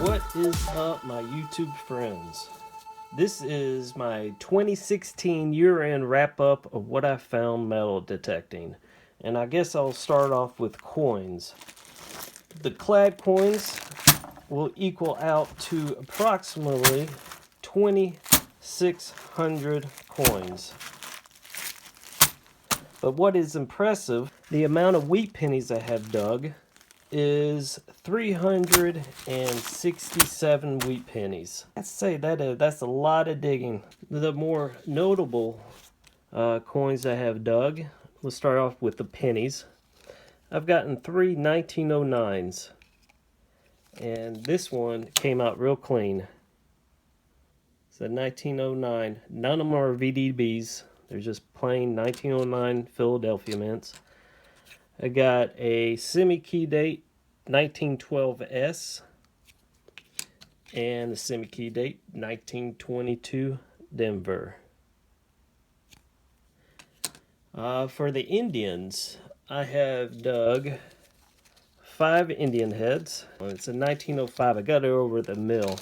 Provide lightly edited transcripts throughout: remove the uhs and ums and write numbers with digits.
What is up, my YouTube friends? This is my 2016 year-end wrap-up of what I found metal detecting. And I guess I'll start off with coins. The clad coins will equal out to approximately 2,600 coins. But what is impressive, the amount of wheat pennies I have dug is 367 wheat pennies. I'd say that's a lot of digging. The more notable coins I have dug, let's start off with the pennies. I've gotten three 1909s, and this one came out real clean. It's a 1909. None of them are VDBs. They're just plain 1909 Philadelphia mints. I got a semi-key date 1912S and a semi-key date 1922 Denver. For the Indians, I have dug 5 Indian heads. It's a 1905. I got it over at the mill,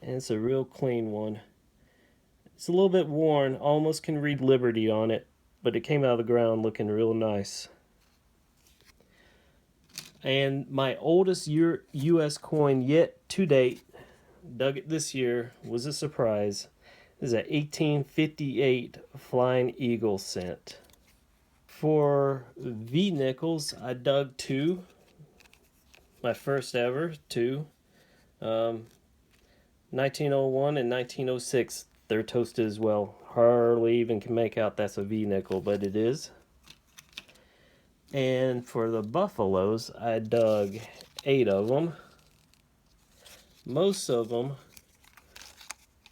and it's a real clean one. It's a little bit worn. Almost can read Liberty on it, but it came out of the ground looking real nice. And my oldest U.S. coin yet to date, dug it this year, was a surprise. This is a 1858 Flying Eagle cent. For V nickels, I dug 2. My first ever 2. 1901 and 1906. They're toasted as well. Hardly even can make out that's a V nickel, but it is. And for the buffaloes, I dug 8 of them. Most of them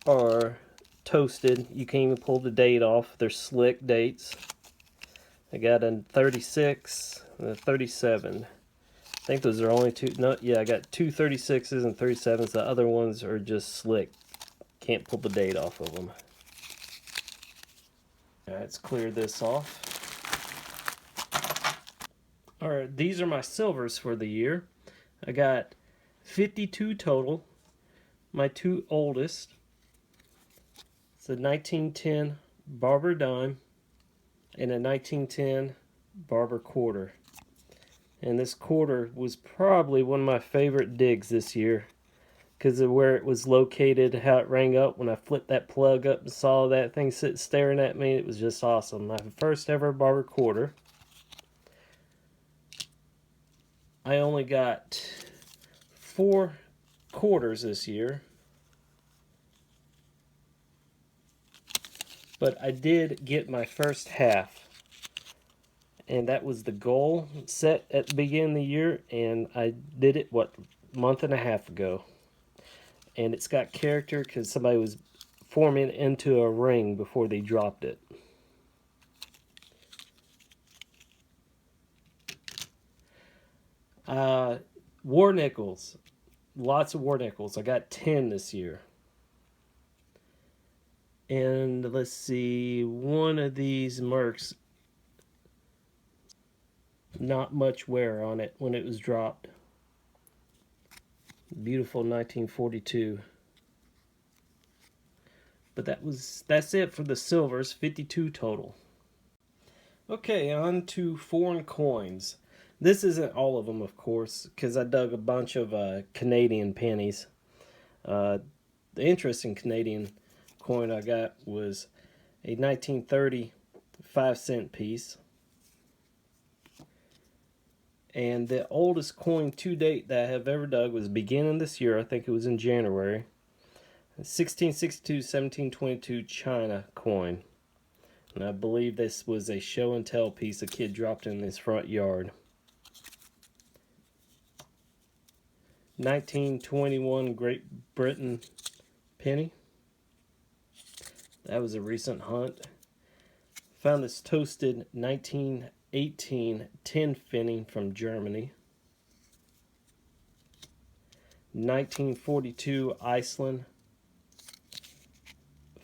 are toasted. You can't even pull the date off. They're slick dates. I got a 36 and a 37. I think those are only two. No, yeah, I got 2 36s and 37s. The other ones are just slick. Can't pull the date off of them. All right, let's clear this off. All right, these are my silvers for the year. I got 52 total. My 2 oldest. It's a 1910 Barber dime and a 1910 Barber quarter. And this quarter was probably one of my favorite digs this year because of where it was located, how it rang up when I flipped that plug up and saw that thing sit staring at me. It was just awesome. My first ever Barber quarter. I only got 4 quarters this year, but I did get my first half, and that was the goal set at the beginning of the year, and I did it, a month and a half ago. And it's got character because somebody was forming into a ring before they dropped it. War nickels. Lots of war nickels. I got 10 this year. And let's see, one of these Mercs, not much wear on it when it was dropped. Beautiful 1942. But that's it for the silvers, 52 total. Okay, on to foreign coins. This isn't all of them, of course, because I dug a bunch of Canadian pennies. The interesting Canadian coin I got was a 1930 5-cent piece. And the oldest coin to date that I have ever dug was beginning this year. I think it was in January. 1662-1722 China coin. And I believe this was a show and tell piece a kid dropped in his front yard. 1921 Great Britain penny. That was a recent hunt. Found this toasted 1918 tin penny from Germany. 1942 Iceland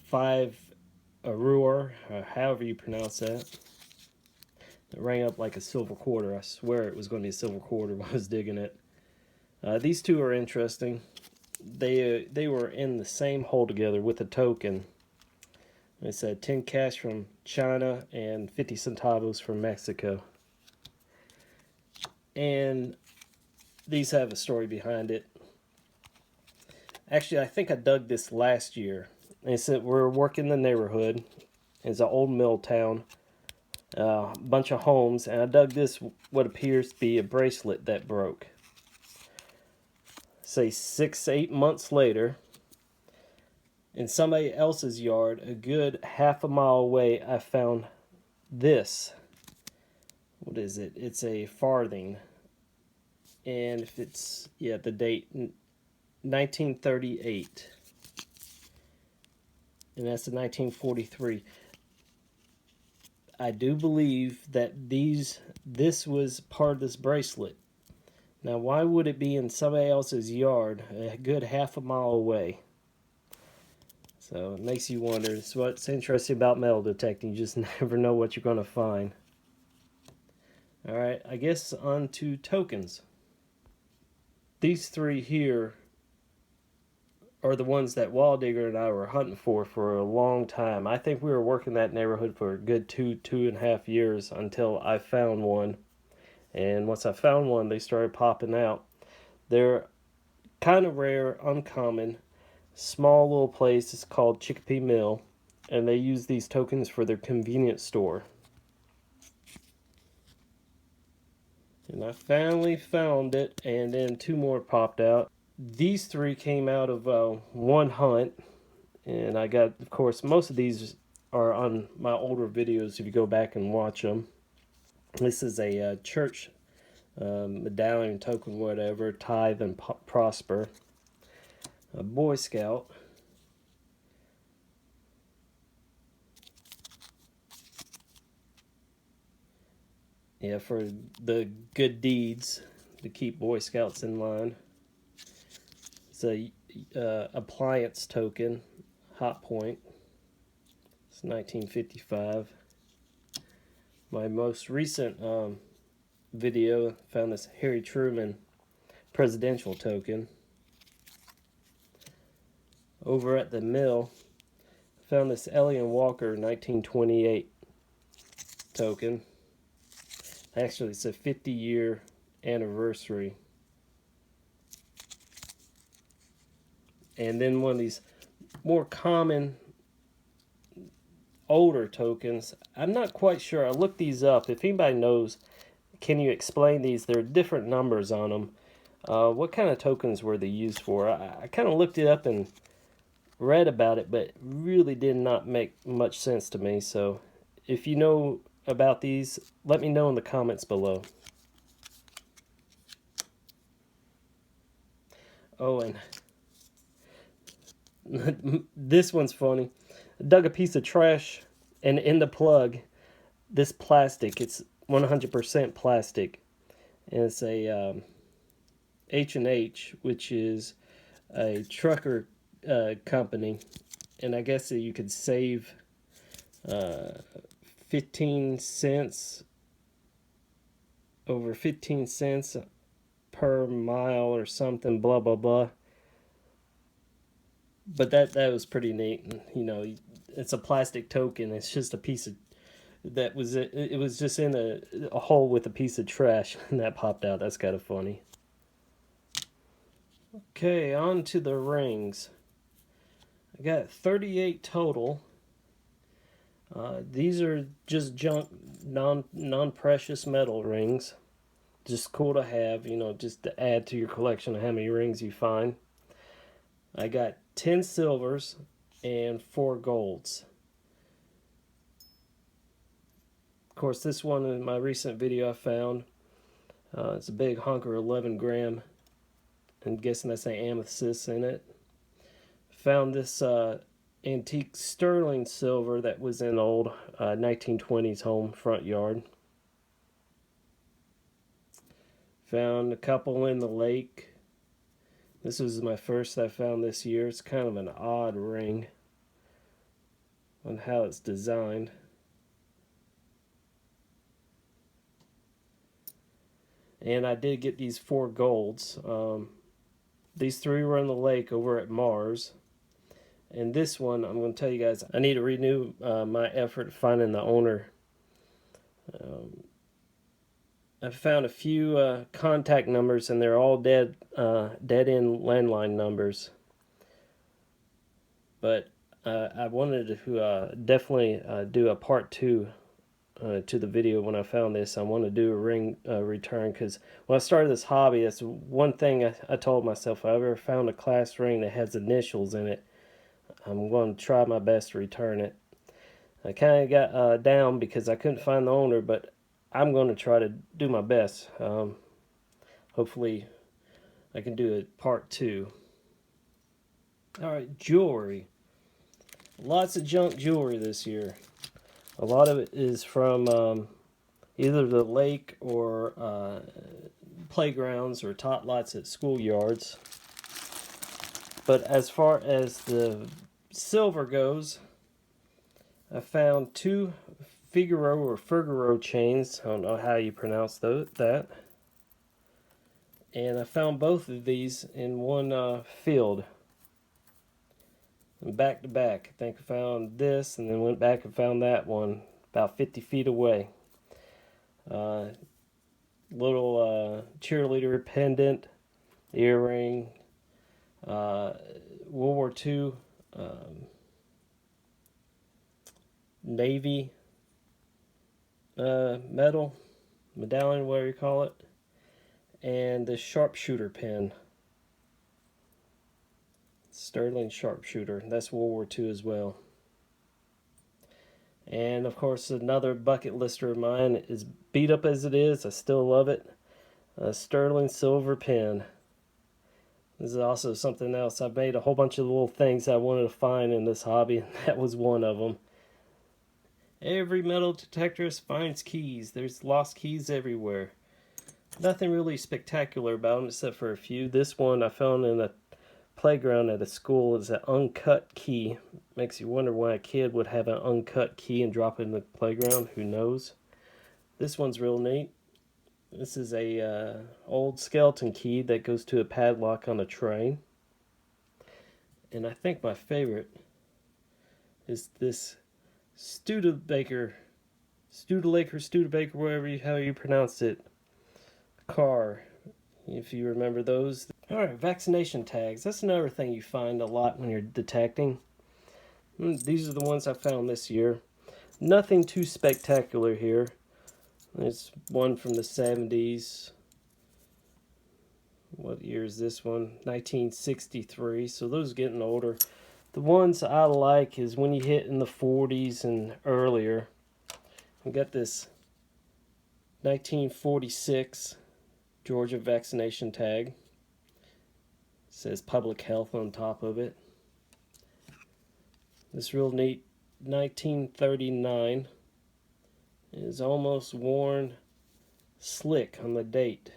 5 Aurora, however you pronounce that. It rang up like a silver quarter. I swear it was going to be a silver quarter when I was digging it. These two are interesting. They were in the same hole together with a token. It said 10 cash from China and 50 centavos from Mexico. And these have a story behind it. Actually, I think I dug this last year. It said we're working the neighborhood. It's an old mill town. A bunch of homes. And I dug this, what appears to be a bracelet that broke. Say 6-8 months later, in somebody else's yard, a good half a mile away, I found this. What is it? It's a farthing. And if it's, yeah, the date, 1938. And that's in 1943. I do believe that this was part of this bracelet. Now, why would it be in somebody else's yard a good half a mile away? So it makes you wonder. It's what's interesting about metal detecting. You just never know what you're going to find. Alright, I guess on to tokens. These three here are the ones that Wall Digger and I were hunting for a long time. I think we were working that neighborhood for a good 2.5 years until I found one. And once I found one, they started popping out. They're kind of rare, uncommon, small little place. It's called Chicopee Mill, and they use these tokens for their convenience store. And I finally found it, and then two more popped out. These three came out of one hunt, and I got, of course, most of these are on my older videos if you go back and watch them. This is a church medallion token, whatever, tithe and prosper. A Boy Scout. Yeah, for the good deeds to keep Boy Scouts in line. It's a appliance token, Hot Point. It's 1955. My most recent video found this Harry Truman presidential token. Over at the mill, found this Elian Walker 1928 token. Actually, it's a 50-year anniversary. And then one of these more common older tokens. I'm not quite sure. I looked these up. If anybody knows, can you explain these? There are different numbers on them. What kind of tokens were they used for? I kind of looked it up and read about it, but it really did not make much sense to me. So if you know about these, let me know in the comments below. Oh, and this one's funny. I dug a piece of trash, and in the plug, this plastic, it's 100% plastic, and it's a H&H, which is a trucker company, and I guess that you could save 15 cents, over 15 cents per mile or something, blah blah blah. But that was pretty neat. And, you know, it's a plastic token. It's just a piece of that was it was just in a hole with a piece of trash, and that popped out. That's kind of funny. Okay, on to the rings. I got 38 total. These are just junk, non-precious metal rings. Just cool to have, you know, just to add to your collection of how many rings you find. I got 10 silvers and 4 golds. Of course, this one in my recent video I found. It's a big hunker, 11 gram. I'm guessing that's an amethyst in it. Found this antique sterling silver that was in old 1920s home front yard. Found a couple in the lake. This was my first I found this year. It's kind of an odd ring on how it's designed. and I did get these 4 golds. These 3 were in the lake over at Mars. And this one, I'm going to tell you guys, I need to renew my effort finding the owner. I found a few contact numbers, and they're all dead end landline numbers. But I wanted to definitely do a part 2 to the video when I found this. I want to do a ring return, because when I started this hobby, that's one thing I told myself. If I ever found a class ring that has initials in it, I'm going to try my best to return it. I kind of got down because I couldn't find the owner, but I'm going to try to do my best. Hopefully I can do it part 2. Alright, jewelry. Lots of junk jewelry this year. A lot of it is from either the lake or playgrounds or tot lots at schoolyards. But as far as the silver goes, I found 2 Figaro chains. I don't know how you pronounce that. And I found both of these in one field. Back to back. I think I found this and then went back and found that one about 50 feet away. Little cheerleader pendant, earring, World War II Navy medallion, whatever you call it, and the sharpshooter pin. Sterling sharpshooter. That's World War II as well. And of course, another bucket lister of mine is beat up as it is. I still love it. A sterling silver pin. This is also something else. I've made a whole bunch of little things I wanted to find in this hobby, and that was one of them. Every metal detectorist finds keys. There's lost keys everywhere. Nothing really spectacular about them except for a few. This one I found in a playground at a school is an uncut key. Makes you wonder why a kid would have an uncut key and drop it in the playground. Who knows? This one's real neat. This is a old skeleton key that goes to a padlock on a train. And I think my favorite is this Studebaker, however you pronounce it, car, if you remember those. Alright, vaccination tags. That's another thing you find a lot when you're detecting. These are the ones I found this year. Nothing too spectacular here. There's one from the 70s. What year is this one? 1963. So those are getting older. The ones I like is when you hit in the 40s and earlier. We got this 1946 Georgia vaccination tag. It says public health on top of it. This real neat 1939 is almost worn slick on the date.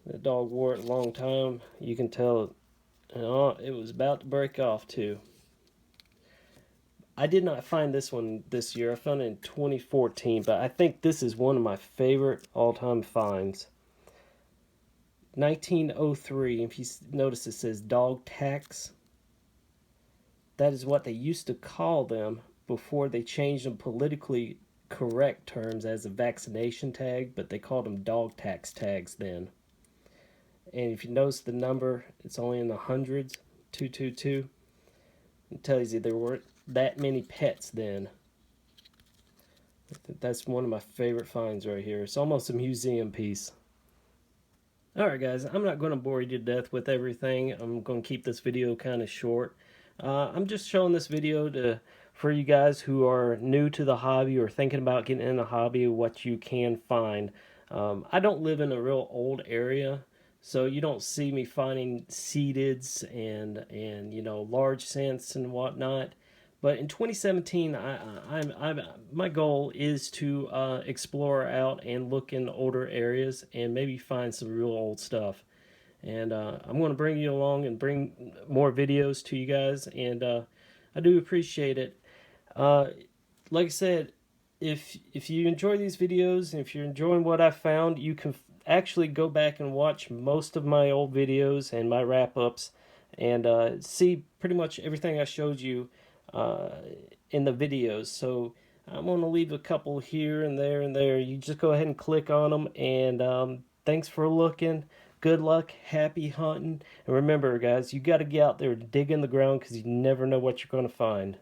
The dog wore it a long time. You can tell it was about to break off too. I did not find this one this year. I found it in 2014, but I think this is one of my favorite all-time finds. 1903, if you notice it says dog tax. That is what they used to call them before they changed them politically correct terms as a vaccination tag, but they called them dog tax tags then. And if you notice the number, it's only in the hundreds, 222. It tells you there weren't that many pets then. That's one of my favorite finds right here. It's almost a museum piece. Alright guys, I'm not going to bore you to death with everything. I'm going to keep this video kind of short. I'm just showing this video for you guys who are new to the hobby or thinking about getting in the hobby, what you can find. I don't live in a real old area, so you don't see me finding seededs and you know, large scents and whatnot. But in 2017, my goal is to explore out and look in older areas and maybe find some real old stuff. And I'm going to bring you along and bring more videos to you guys, and I do appreciate it. Like I said, if you enjoy these videos and if you're enjoying what I found, you can actually go back and watch most of my old videos and my wrap-ups and see pretty much everything I showed you in the videos. So I'm going to leave a couple here and there and there. You just go ahead and click on them, and thanks for looking. Good luck, happy hunting, and remember guys, you got to get out there and dig in the ground because you never know what you're going to find.